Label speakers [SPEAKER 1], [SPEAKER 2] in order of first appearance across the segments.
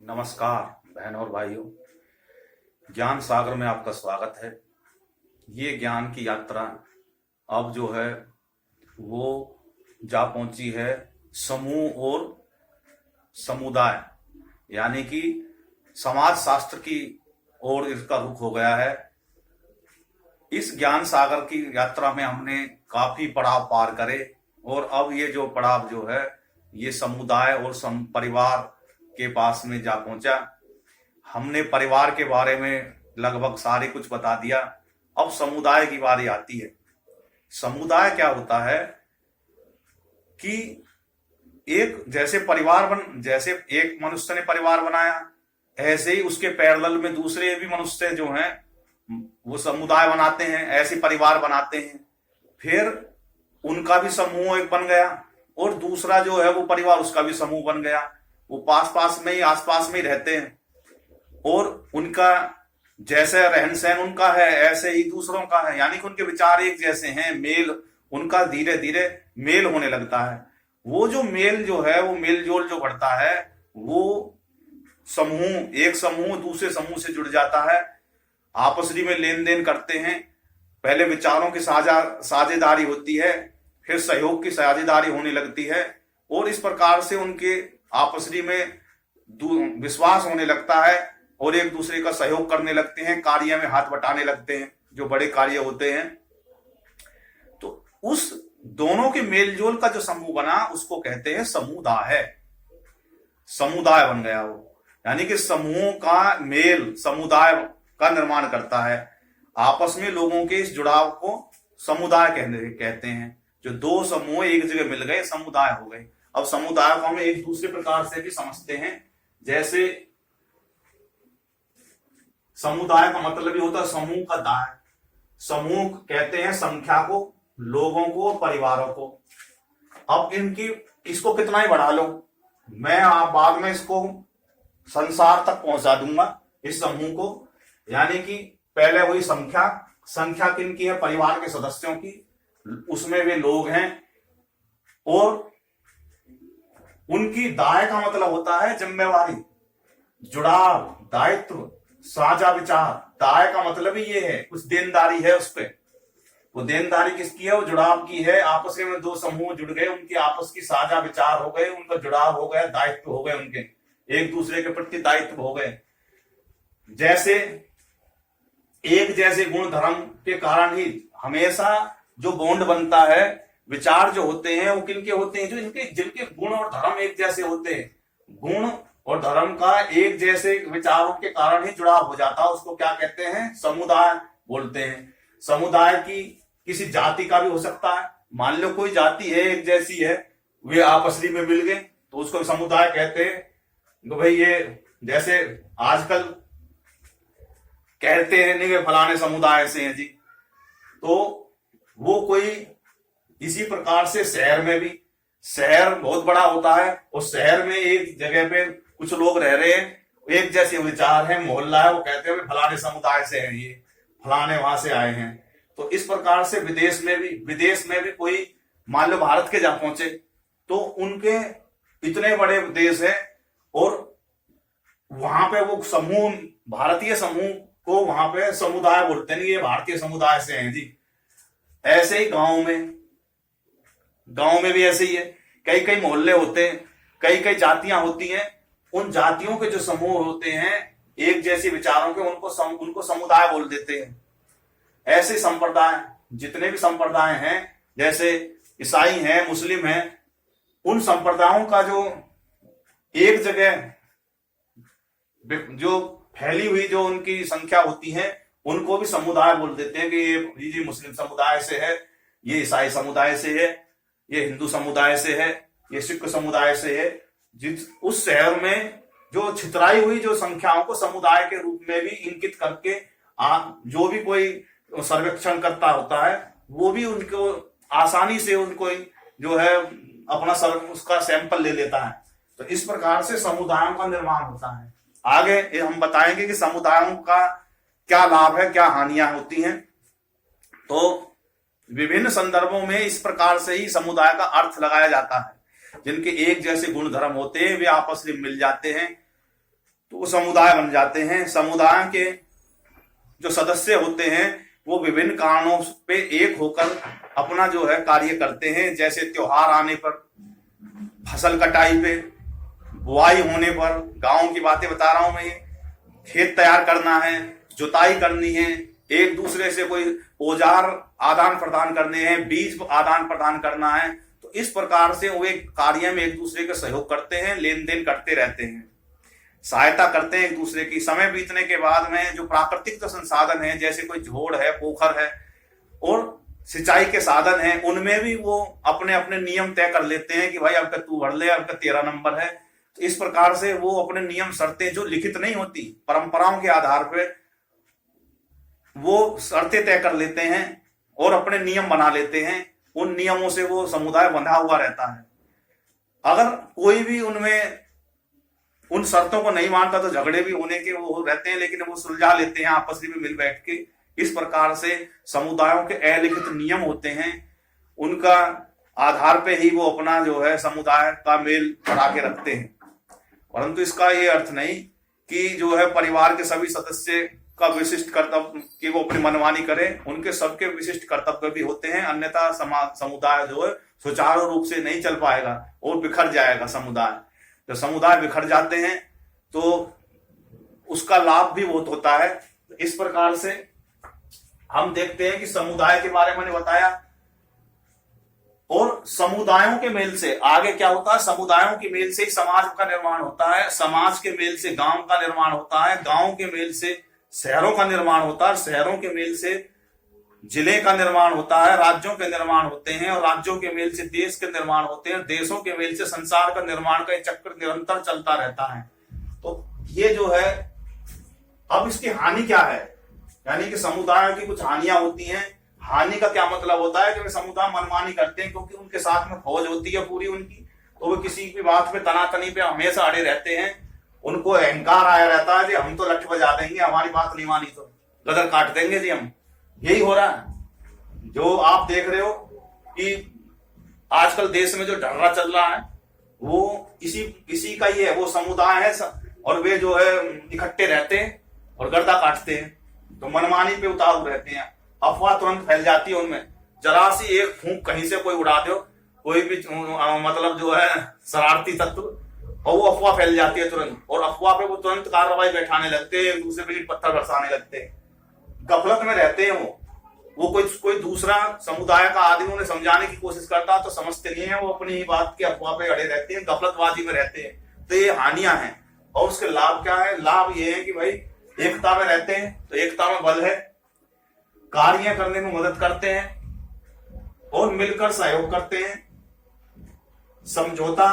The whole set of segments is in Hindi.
[SPEAKER 1] नमस्कार बहनों और भाइयों, ज्ञान सागर में आपका स्वागत है। ये ज्ञान की यात्रा अब जो है वो जा पहुंची है समूह और समुदाय यानी कि समाज शास्त्र की ओर इसका रुख हो गया है। इस ज्ञान सागर की यात्रा में हमने काफी पड़ाव पार करे और अब ये जो पड़ाव जो है ये समुदाय और परिवार के पास में जा पहुंचा। हमने परिवार के बारे में लगभग सारे कुछ बता दिया। अब समुदाय की बारी आती है। समुदाय क्या होता है कि जैसे एक मनुष्य ने परिवार बनाया, ऐसे ही उसके पैरेलल में दूसरे भी मनुष्य जो हैं वो समुदाय बनाते हैं, ऐसे परिवार बनाते हैं। फिर उनका भी समूह एक बन गया और दूसरा जो है वो परिवार उसका भी समूह बन गया। वो आसपास में ही रहते हैं और उनका जैसे रहन सहन उनका है ऐसे ही दूसरों का है, यानी कि उनके विचार एक जैसे हैं। मेल उनका धीरे धीरे मेल होने लगता है। वो जो मेल जो है वो मेल जोल जो बढ़ता है वो एक समूह दूसरे समूह से जुड़ जाता है, आपस में लेन देन करते हैं। पहले विचारों की साझेदारी होती है, फिर सहयोग की साझेदारी होने लगती है और इस प्रकार से उनके आपसी में विश्वास होने लगता है और एक दूसरे का सहयोग करने लगते हैं, कार्य में हाथ बटाने लगते हैं जो बड़े कार्य होते हैं। तो उस दोनों के मेलजोल का जो समूह बना उसको कहते हैं समुदाय। समुदाय बन गया वो, यानी कि समूह का मेल समुदाय का निर्माण करता है। आपस में लोगों के इस जुड़ाव को समुदाय कहते हैं। जो दो समूह एक जगह मिल गए समुदाय हो गए। अब समुदाय को हम एक दूसरे प्रकार से भी समझते हैं। जैसे समुदाय का मतलब भी होता है समूह का दाय। समूह कहते हैं संख्या को, लोगों को, परिवारों को। अब इसको कितना ही बढ़ा लो, मैं आप बाद में इसको संसार तक पहुंचा दूंगा इस समूह को। यानी कि पहले हुई संख्या किनकी है? परिवार के सदस्यों की। उसमें वे लोग हैं और उनकी दाय का मतलब होता है जिम्मेवारी, जुड़ाव, दायित्व, साझा विचार। दाय का मतलब ही ये है, कुछ देनदारी है उस पे। वो देनदारी किसकी है? वो जुड़ाव की है। आपस में दो समूह जुड़ गए, उनके आपस की साझा विचार हो गए, उनका जुड़ाव हो गया, दायित्व हो गए, उनके एक दूसरे के प्रति दायित्व हो गए। जैसे एक जैसे गुण धर्म के कारण ही हमेशा जो बॉन्ड बनता है, विचार जो होते हैं वो किनके होते हैं? जिनके गुण और धर्म एक जैसे होते हैं। गुण और धर्म का एक जैसे विचारों के कारण ही जुड़ाव हो जाता है। उसको क्या कहते हैं? समुदाय बोलते हैं। समुदाय की किसी जाति का भी हो सकता है। मान लो कोई जाति है एक जैसी है, वे आपस में मिल गए तो उसको समुदाय कहते हैं। तो भाई ये जैसे आजकल कहते हैं नहीं वे फलाने समुदाय से हैं जी, तो वो कोई इसी प्रकार से शहर बहुत बड़ा होता है और शहर में एक जगह पे कुछ लोग रह रहे हैं, एक जैसे विचार है, मोहल्ला है, वो कहते हैं फलाने समुदाय से हैं, ये फलाने वहां से आए हैं। तो इस प्रकार से विदेश में भी कोई मान लो भारत के जा पहुंचे तो उनके इतने बड़े देश है और वहां पे वो समूह, भारतीय समूह को वहां पे समुदाय बोलते नहीं, ये भारतीय समुदाय से हैं जी। ऐसे ही गांव में भी ऐसे ही है। कई कई मोहल्ले होते हैं, कई कई जातियां होती हैं। उन जातियों के जो समूह होते हैं एक जैसे विचारों के, उनको समुदाय बोल देते हैं। ऐसे संप्रदाय, जितने भी संप्रदाय हैं, जैसे ईसाई हैं, मुस्लिम हैं, उन संप्रदायों का जो एक जगह जो फैली हुई जो उनकी संख्या होती है उनको भी समुदाय बोल देते हैं कि ये मुस्लिम समुदाय से है, ये ईसाई समुदाय से है, ये हिंदू समुदाय से है, ये सिख समुदाय से है। उस शहर में जो छितराई हुई जो संख्याओं को समुदाय के रूप में भी इंकित करके जो भी कोई सर्वेक्षण करता होता है वो भी उनको आसानी से उनको जो है अपना उसका सैंपल ले लेता है। तो इस प्रकार से समुदायों का निर्माण होता है। आगे हम बताएंगे कि समुदायों का क्या लाभ है, क्या हानियां होती हैं। तो विभिन्न संदर्भों में इस प्रकार से ही समुदाय का अर्थ लगाया जाता है। जिनके एक जैसे गुण धर्म होते हैं वे आपस में मिल जाते हैं तो वो समुदाय बन जाते हैं। समुदाय के जो सदस्य होते हैं वो विभिन्न कारणों पे एक होकर अपना जो है कार्य करते हैं। जैसे त्योहार आने पर, फसल कटाई पे, बुआई होने पर, गांव की बातें बता रहा हूं मैं, ये खेत तैयार करना है, जुताई करनी है, एक दूसरे से कोई औजार आदान प्रदान करने हैं, बीज आदान प्रदान करना है। तो इस प्रकार से वे कार्य में एक दूसरे का सहयोग करते हैं, लेन देन करते रहते हैं, सहायता करते हैं एक दूसरे की। समय बीतने के बाद में जो प्राकृतिक जो संसाधन है, जैसे कोई झोड़ है, पोखर है और सिंचाई के साधन हैं, उनमें भी वो अपने अपने नियम तय कर लेते हैं कि भाई अब का तू भर ले, अब का तेरा नंबर है। तो इस प्रकार से वो अपने नियम शर्तें जो लिखित नहीं होती, परंपराओं के आधार पे वो शर्तें तय कर लेते हैं और अपने नियम बना लेते हैं। उन नियमों से वो समुदाय बंधा हुआ रहता है। अगर कोई भी उनमें उन शर्तों को नहीं मानता तो झगड़े भी होने के वो रहते हैं, लेकिन वो सुलझा लेते हैं आपस में मिल बैठ के। इस प्रकार से समुदायों के अलिखित नियम होते हैं, उनका आधार पे ही वो अपना जो है समुदाय का मेल बढ़ा के रखते हैं। परंतु इसका ये अर्थ नहीं कि जो है परिवार के सभी सदस्य का विशिष्ट कर्तव्य कि वो अपनी मनमानी करें। उनके सबके विशिष्ट कर्तव्य भी होते हैं, अन्यथा समुदाय जो है सुचारू रूप से नहीं चल पाएगा और बिखर जाएगा समुदाय। जब समुदाय बिखर जाते हैं तो उसका लाभ भी बहुत होता है। इस प्रकार से हम देखते हैं कि समुदाय के बारे में मैंने बताया, और समुदायों के मेल से आगे क्या होता है, समुदायों के मेल से ही समाज का निर्माण होता है, समाज के मेल से गांव का निर्माण होता है, गांव के मेल से शहरों का निर्माण होता है, शहरों के मेल से जिले का निर्माण होता है, राज्यों के निर्माण होते हैं, और राज्यों के मेल से देश के निर्माण होते हैं, देशों के मेल से संसार का निर्माण का चक्र निरंतर चलता रहता है। तो ये जो है, अब इसकी हानि क्या है, यानी कि समुदाय की कुछ हानियां होती हैं। हानि का क्या मतलब होता है कि समुदाय मनमानी करते हैं, क्योंकि उनके साथ में फौज होती है पूरी उनकी, तो वो किसी भी बात पे तनातनी पे हमेशा अड़े रहते हैं। उनको अहंकार आया रहता है जी हम तो लठ बजा देंगे, हमारी बात नहीं मानी तो गदर काट देंगे जी हम। यही हो रहा है जो आप देख रहे हो कि आजकल देश में जो ढर्रा चल रहा है वो इसी का ही है। वो समुदाय है और वे जो है इकट्ठे रहते हैं और गर्दा काटते हैं, तो मनमानी पे उतारू रहते हैं। अफवाह तुरंत फैल जाती है उनमें, जरा सी एक फूंक कहीं से कोई उड़ा दो, कोई भी मतलब जो है शरारती तत्व, और वो अफवाह फैल जाती है तुरंत, और अफवाह पे वो तुरंत कार्रवाई बैठाने लगते हैं, दूसरे पे पत्थर बरसाने लगते हैं। गफलत में रहते हैं वो कोई दूसरा समुदाय का आदमी उन्हें समझाने की कोशिश करता तो समझते नहीं है, वो अपनी ही बात की अफवाह पे अड़े रहते हैं, गफलतबाजी में रहते हैं। तो ये हानियां हैं। और उसके लाभ क्या है, लाभ ये है कि भाई एकता में रहते हैं, तो एकता में बल है, कार्य करने में मदद करते हैं और मिलकर सहयोग करते हैं। समझौता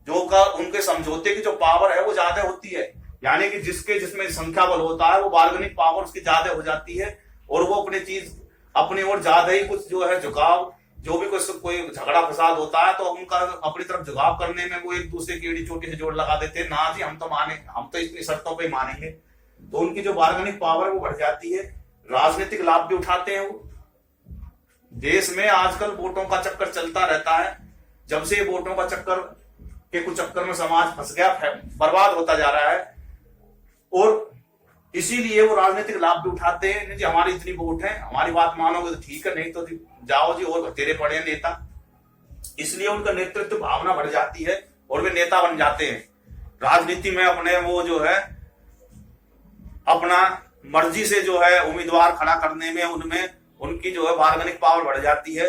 [SPEAKER 1] जो का उनके समझौते की जो पावर है वो ज्यादा होती है, यानी कि जिसमें संख्या बल होता है वो बार्गेनिंग पावर उसकी ज्यादा हो जाती है, और वो अपनी चीज अपनी ओर ज्यादा ही कुछ जो है झुकाव, जो भी कोई झगड़ा फसाद होता है तो उनका अपनी तरफ झुकाव करने में वो एक दूसरे की एड़ी चोटी से जोड़ लगा देते हैं, ना जी हम तो इतनी शर्तों पे ही मानेंगे। तो उनकी जो बार्गेनिंग पावर है वो बढ़ जाती है। राजनीतिक लाभ भी उठाते हैं वो। देश में आजकल वोटों का चक्कर चलता रहता है, जब से वोटों का चक्कर में समाज फंस गया, बर्बाद होता जा रहा है, और इसीलिए वो राजनीतिक लाभ भी उठाते हैं। जी हमारी इतनी वोट है, हमारी बात मानोगे तो ठीक है, नहीं तो जाओ जी और तेरे पड़े नेता। इसलिए उनका नेतृत्व भावना बढ़ जाती है और वे नेता बन जाते हैं। राजनीति में अपने वो जो है अपना मर्जी से जो है उम्मीदवार खड़ा करने में उनमें उनकी जो है बार्गेनिंग पावर बढ़ जाती है,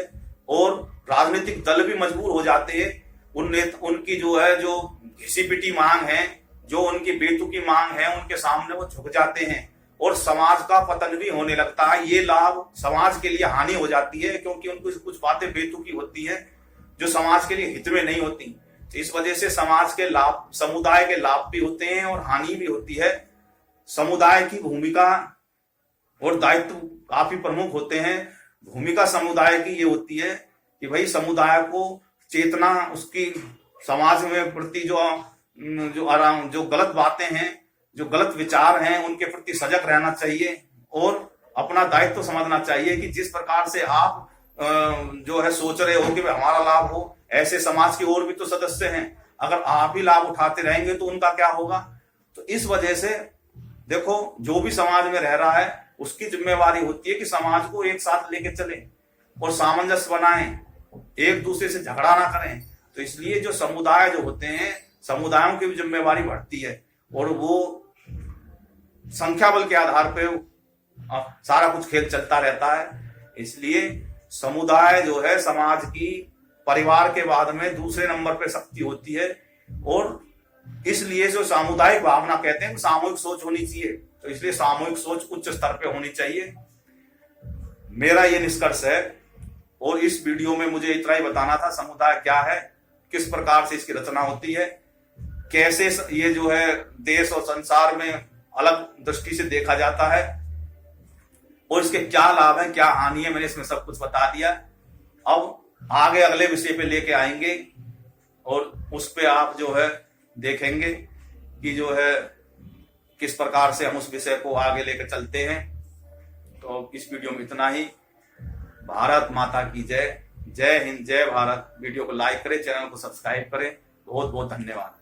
[SPEAKER 1] और राजनीतिक दल भी मजबूर हो जाते हैं। उनकी जो है जो घिसी पिटी मांग है, जो उनकी बेतुकी मांग है, उनके सामने वो झुक जाते हैं और समाज का पतन भी होने लगता है। ये लाभ समाज के लिए हानि हो जाती है, क्योंकि उनको कुछ बातें बेतुकी होती है जो समाज के लिए हित में नहीं होती। तो इस वजह से समाज के लाभ, समुदाय के लाभ भी होते हैं और हानि भी होती है। समुदाय की भूमिका और दायित्व काफी प्रमुख होते हैं। भूमिका समुदाय की ये होती है कि भाई समुदाय को चेतना उसकी समाज में प्रति जो गलत बातें हैं, जो गलत विचार हैं, उनके प्रति सजग रहना चाहिए और अपना दायित्व समझना चाहिए कि जिस प्रकार से आप जो है सोच रहे हो कि हमारा लाभ हो, ऐसे समाज के और भी तो सदस्य हैं। अगर आप ही लाभ उठाते रहेंगे तो उनका क्या होगा। इस वजह से देखो, जो भी समाज में रह रहा है उसकी जिम्मेवारी होती है कि समाज को एक साथ लेके चले और सामंजस्य बनाएं, एक दूसरे से झगड़ा ना करें। तो इसलिए जो समुदाय जो होते हैं, समुदायों की भी जिम्मेवारी बढ़ती है और वो संख्या बल के आधार पे सारा कुछ खेल चलता रहता है। इसलिए समुदाय जो है समाज की, परिवार के बाद में दूसरे नंबर पे शक्ति होती है और इसलिए जो सामुदायिक भावना कहते हैं, सामूहिक सोच होनी चाहिए। तो इसलिए सामूहिक सोच उच्च स्तर पे होनी चाहिए, मेरा ये निष्कर्ष है। और इस वीडियो में मुझे इतना ही बताना था, समुदाय क्या है, किस प्रकार से इसकी रचना होती है, कैसे ये जो है देश और संसार में अलग दृष्टि से देखा जाता है और इसके क्या लाभ है, क्या हानि है, मैंने इसमें सब कुछ बता दिया। अब आगे अगले विषय पे लेके आएंगे और उस पे आप जो है देखेंगे कि जो है किस प्रकार से हम उस विषय को आगे लेकर चलते हैं। तो इस वीडियो में इतना ही। भारत माता की जय। जय हिंद, जय भारत। वीडियो को लाइक करें, चैनल को सब्सक्राइब करें। बहुत बहुत धन्यवाद।